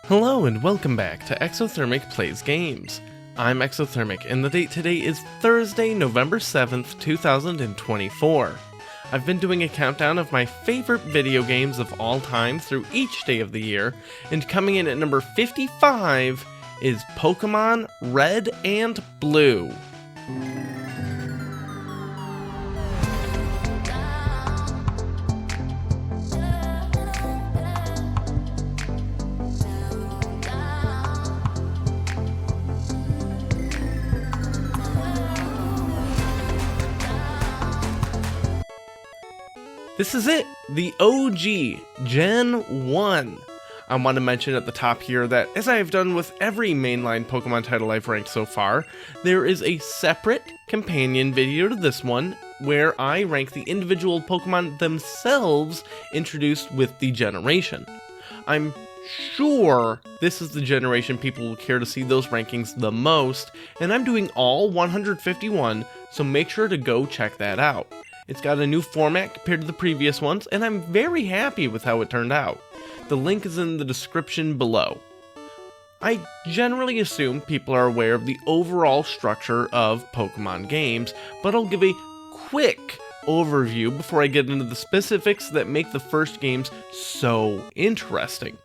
Hello and welcome back to Exothermic Plays Games. I'm Exothermic and the date today is Thursday, November 7th, 2024. I've been doing a countdown of my favorite video games of all time through each day of the year, and coming in at number 55 is Pokemon Red and Blue. This is it, the OG, Gen 1. I want to mention at the top here that, as I have done with every mainline Pokemon title I've ranked so far, there is a separate companion video to this one where I rank the individual Pokemon themselves introduced with the generation. I'm sure this is the generation people will care to see those rankings the most, and I'm doing all 151, so make sure to go check that out. It's got a new format compared to the previous ones, and I'm very happy with how it turned out. The link is in the description below. I generally assume people are aware of the overall structure of Pokemon games, but I'll give a quick overview before I get into the specifics that make the first games so interesting.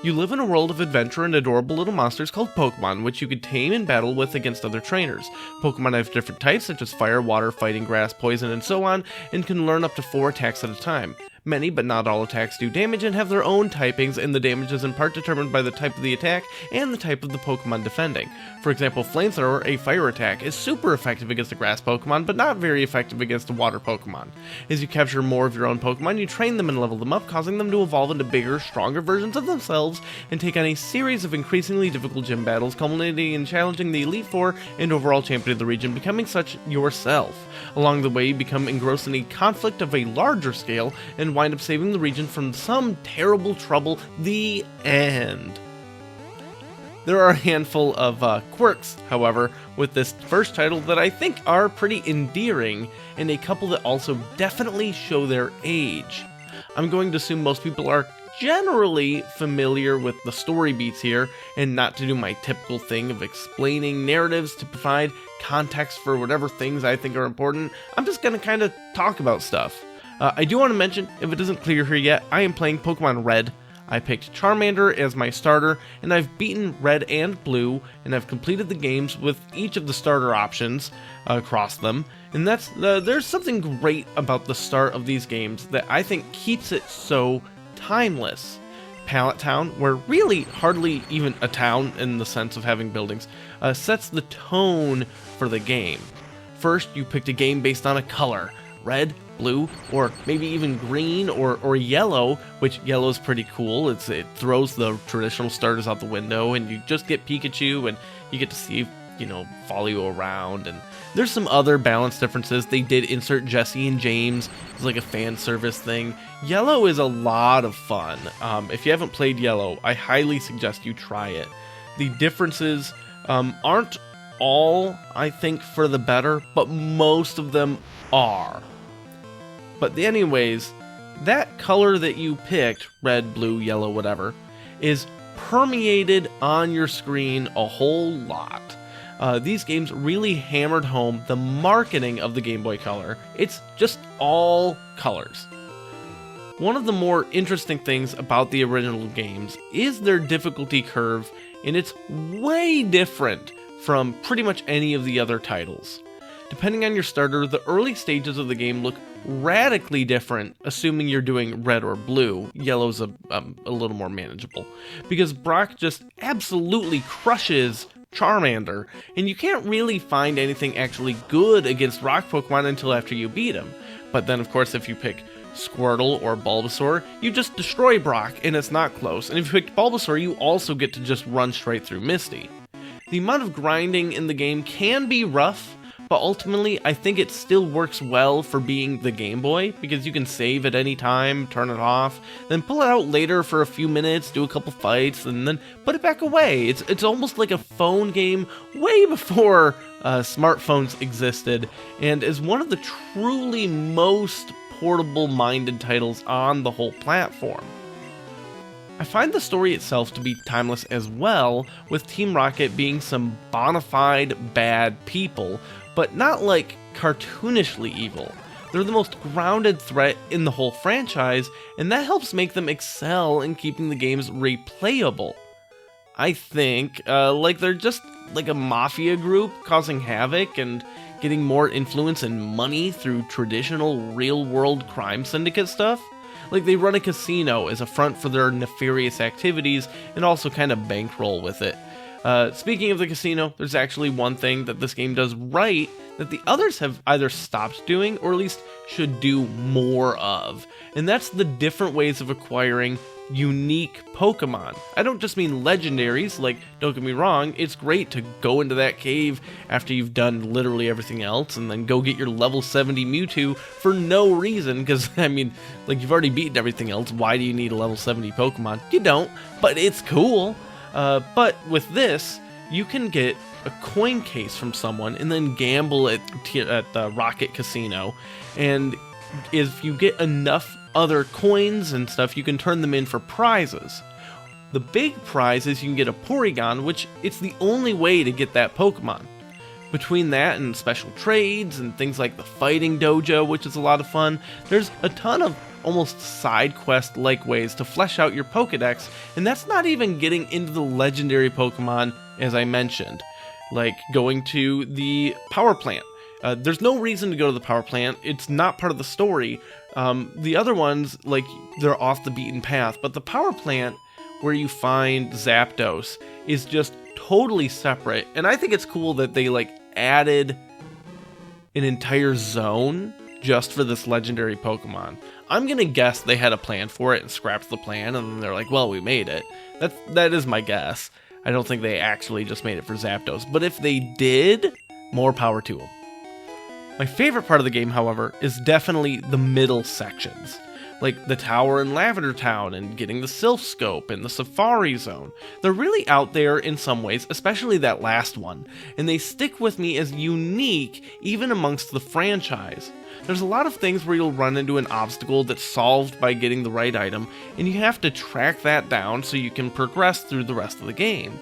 You live in a world of adventure and adorable little monsters called Pokemon, which you could tame and battle with against other trainers. Pokemon have different types such as fire, water, fighting, grass, poison, and so on, and can learn up to 4 attacks at a time. Many, but not all attacks do damage and have their own typings, and the damage is in part determined by the type of the attack and the type of the Pokemon defending. For example, Flamethrower, a fire attack, is super effective against a grass Pokemon, but not very effective against a water Pokemon. As you capture more of your own Pokemon, you train them and level them up, causing them to evolve into bigger, stronger versions of themselves, and take on a series of increasingly difficult gym battles, culminating in challenging the Elite Four and overall champion of the region, becoming such yourself. Along the way, you become engrossed in a conflict of a larger scale, and wind up saving the region from some terrible trouble. The end. There are a handful of quirks, however, with this first title that I think are pretty endearing, and a couple that also definitely show their age. I'm going to assume most people are generally familiar with the story beats here, and not to do my typical thing of explaining narratives to provide context for whatever things I think are important. I'm just gonna kind of talk about stuff. I do want to mention, if it isn't clear here yet, I am playing Pokemon Red. I picked Charmander as my starter, and I've beaten Red and Blue, and I've completed the games with each of the starter options across them. And there's something great about the start of these games that I think keeps it so timeless. Pallet Town, where really hardly even a town in the sense of having buildings, sets the tone for the game. First, you picked a game based on a color. Red, blue, or maybe even green or yellow, which yellow is pretty cool. It throws the traditional starters out the window, and you just get Pikachu, and you get to see, follow you around. And there's some other balance differences. They did insert Jesse and James as like a fan service thing. Yellow is a lot of fun. If you haven't played Yellow, I highly suggest you try it. The differences aren't all, I think, for the better, but most of them are. But anyways, that color that you picked, red, blue, yellow, whatever, is permeated on your screen a whole lot. These games really hammered home the marketing of the Game Boy Color. It's just all colors. One of the more interesting things about the original games is their difficulty curve, and it's way different from pretty much any of the other titles. Depending on your starter, the early stages of the game look radically different, assuming you're doing red or blue. Yellow's a little more manageable, because Brock just absolutely crushes Charmander, and you can't really find anything actually good against rock Pokemon until after you beat him. But then, of course, if you pick Squirtle or Bulbasaur, you just destroy Brock, and it's not close. And if you pick Bulbasaur, you also get to just run straight through Misty. The amount of grinding in the game can be rough, but ultimately, I think it still works well for being the Game Boy, because you can save at any time, turn it off, then pull it out later for a few minutes, do a couple fights, and then put it back away. It's almost like a phone game way before smartphones existed, and is one of the truly most portable-minded titles on the whole platform. I find the story itself to be timeless as well, with Team Rocket being some bona fide bad people, but not like cartoonishly evil. They're the most grounded threat in the whole franchise, and that helps make them excel in keeping the games replayable. I think, like they're just like a mafia group causing havoc and getting more influence and money through traditional real-world crime syndicate stuff. Like they run a casino as a front for their nefarious activities and also kind of bankroll with it. Speaking of the casino, there's actually one thing that this game does right that the others have either stopped doing or at least should do more of, and that's the different ways of acquiring unique Pokemon. I don't just mean legendaries, like, don't get me wrong, it's great to go into that cave after you've done literally everything else and then go get your level 70 Mewtwo for no reason, because, I mean, like, you've already beaten everything else, why do you need a level 70 Pokemon? You don't, but it's cool. But with this, you can get a coin case from someone and then gamble at the Rocket Casino, and if you get enough other coins and stuff, you can turn them in for prizes. The big prize is you can get a Porygon, which it's the only way to get that Pokemon. Between that and special trades and things like the Fighting Dojo, which is a lot of fun, there's a ton of almost side quest like ways to flesh out your Pokedex, and that's not even getting into the legendary Pokemon as I mentioned, like going to the power plant. There's no reason to go to the power plant, it's not part of the story. The other ones, like, they're off the beaten path, but the power plant where you find Zapdos is just totally separate, and I think it's cool that they, like, added an entire zone just for this legendary Pokemon. I'm gonna guess they had a plan for it and scrapped the plan, and then they're like, well, we made it. That is my guess. I don't think they actually just made it for Zapdos, but if they did, more power to them. My favorite part of the game, however, is definitely the middle sections, like the tower in Lavender Town and getting the Silph Scope and the Safari Zone. They're really out there in some ways, especially that last one, and they stick with me as unique even amongst the franchise. There's a lot of things where you'll run into an obstacle that's solved by getting the right item, and you have to track that down so you can progress through the rest of the game.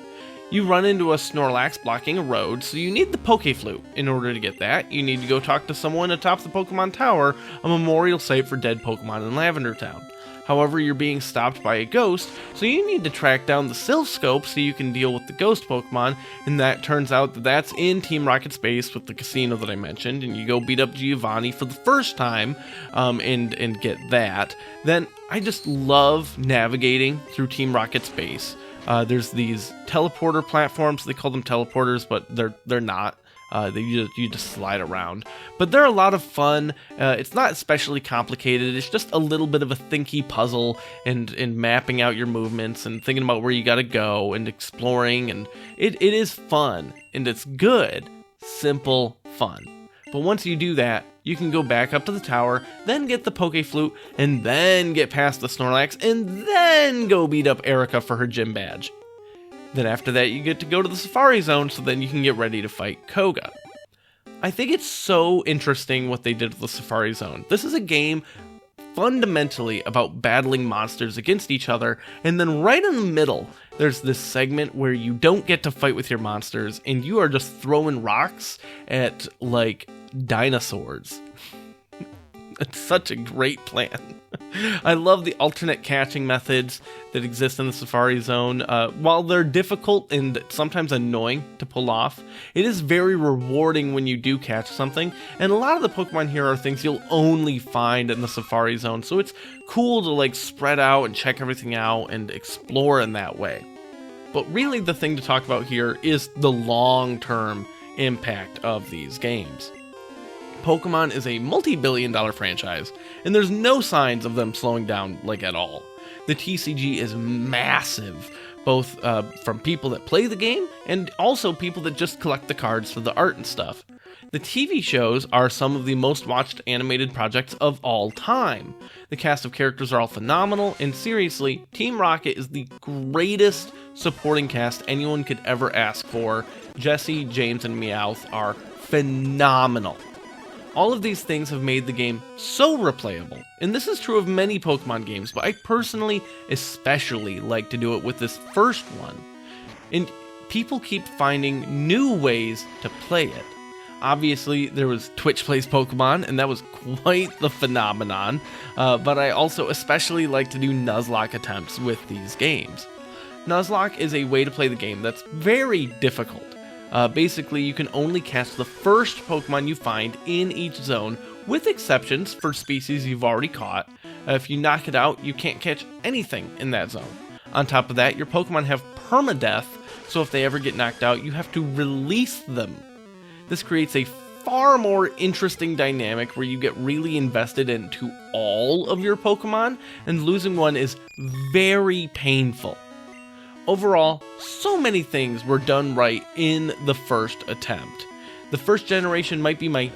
You run into a Snorlax blocking a road, so you need the Pokeflute. In order to get that, you need to go talk to someone atop the Pokemon Tower, a memorial site for dead Pokemon in Lavender Town. However, you're being stopped by a ghost, so you need to track down the Silph Scope so you can deal with the ghost Pokemon, and that turns out that that's in Team Rocket's base with the casino that I mentioned, and you go beat up Giovanni for the first time, and get that. Then, I just love navigating through Team Rocket's base. There's these teleporter platforms. They call them teleporters, but they're not. You just slide around. But they're a lot of fun. It's not especially complicated. It's just a little bit of a thinky puzzle and mapping out your movements and thinking about where you gotta go and exploring. And it is fun and it's good, simple fun. But once you do that, you can go back up to the tower, then get the Pokeflute, and then get past the Snorlax, and then go beat up Erica for her gym badge. Then after that, you get to go to the Safari Zone, so then you can get ready to fight Koga. I think it's so interesting what they did with the Safari Zone. This is a game fundamentally about battling monsters against each other, and then right in the middle, there's this segment where you don't get to fight with your monsters, and you are just throwing rocks at, like, dinosaurs. It's such a great plan. I love the alternate catching methods that exist in the Safari Zone. While they're difficult and sometimes annoying to pull off, it is very rewarding when you do catch something, and a lot of the Pokemon here are things you'll only find in the Safari Zone, so it's cool to like spread out and check everything out and explore in that way. But really the thing to talk about here is the long-term impact of these games. Pokemon is a multi-billion-dollar franchise, and there's no signs of them slowing down, like, at all. The TCG is massive, both from people that play the game, and also people that just collect the cards for the art and stuff. The TV shows are some of the most watched animated projects of all time. The cast of characters are all phenomenal, and seriously, Team Rocket is the greatest supporting cast anyone could ever ask for. Jessie, James, and Meowth are phenomenal. All of these things have made the game so replayable, and this is true of many Pokemon games, but I personally especially like to do it with this first one. And people keep finding new ways to play it. Obviously, there was Twitch Plays Pokemon, and that was quite the phenomenon, but I also especially like to do Nuzlocke attempts with these games. Nuzlocke is a way to play the game that's very difficult. Basically, you can only catch the first Pokemon you find in each zone, with exceptions for species you've already caught. If you knock it out, you can't catch anything in that zone. On top of that, your Pokemon have permadeath, so if they ever get knocked out, you have to release them. This creates a far more interesting dynamic where you get really invested into all of your Pokemon, and losing one is very painful. Overall, so many things were done right in the first attempt. The first generation might be my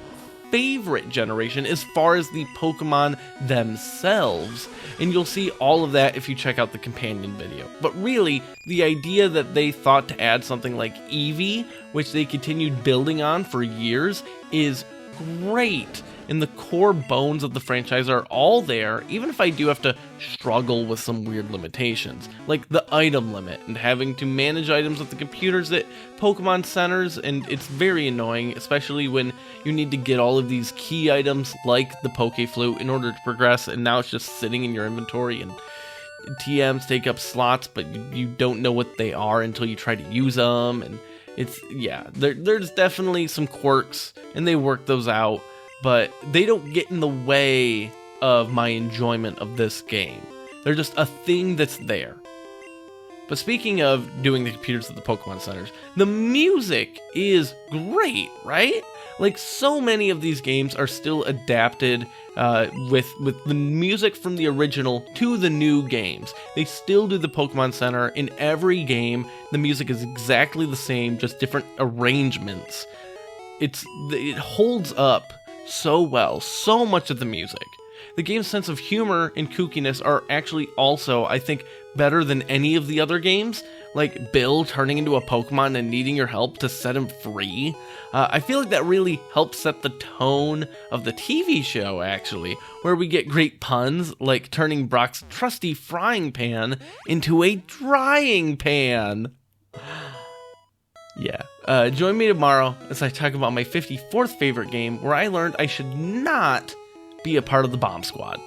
favorite generation as far as the Pokemon themselves, and you'll see all of that if you check out the companion video. But really, the idea that they thought to add something like Eevee, which they continued building on for years, is great. And the core bones of the franchise are all there, even if I do have to struggle with some weird limitations, like the item limit and having to manage items with the computers at Pokemon centers, and it's very annoying, especially when you need to get all of these key items like the Pokeflute in order to progress, and now it's just sitting in your inventory, and TMs take up slots, but you don't know what they are until you try to use them, and there's definitely some quirks, and they work those out, but they don't get in the way of my enjoyment of this game. They're just a thing that's there. But speaking of doing the computers at the Pokemon centers, the music is great, right? Like, so many of these games are still adapted with the music from the original to the new games. They still do the Pokemon Center in every game. The music is exactly the same, just different arrangements. It holds up so well, so much of the music. The game's sense of humor and kookiness are actually also, I think, better than any of the other games, like Bill turning into a Pokemon and needing your help to set him free. I feel like that really helps set the tone of the TV show, actually, where we get great puns like turning Brock's trusty frying pan into a drying pan. Yeah. Join me tomorrow as I talk about my 54th favorite game, where I learned I should not be a part of the Bomb Squad.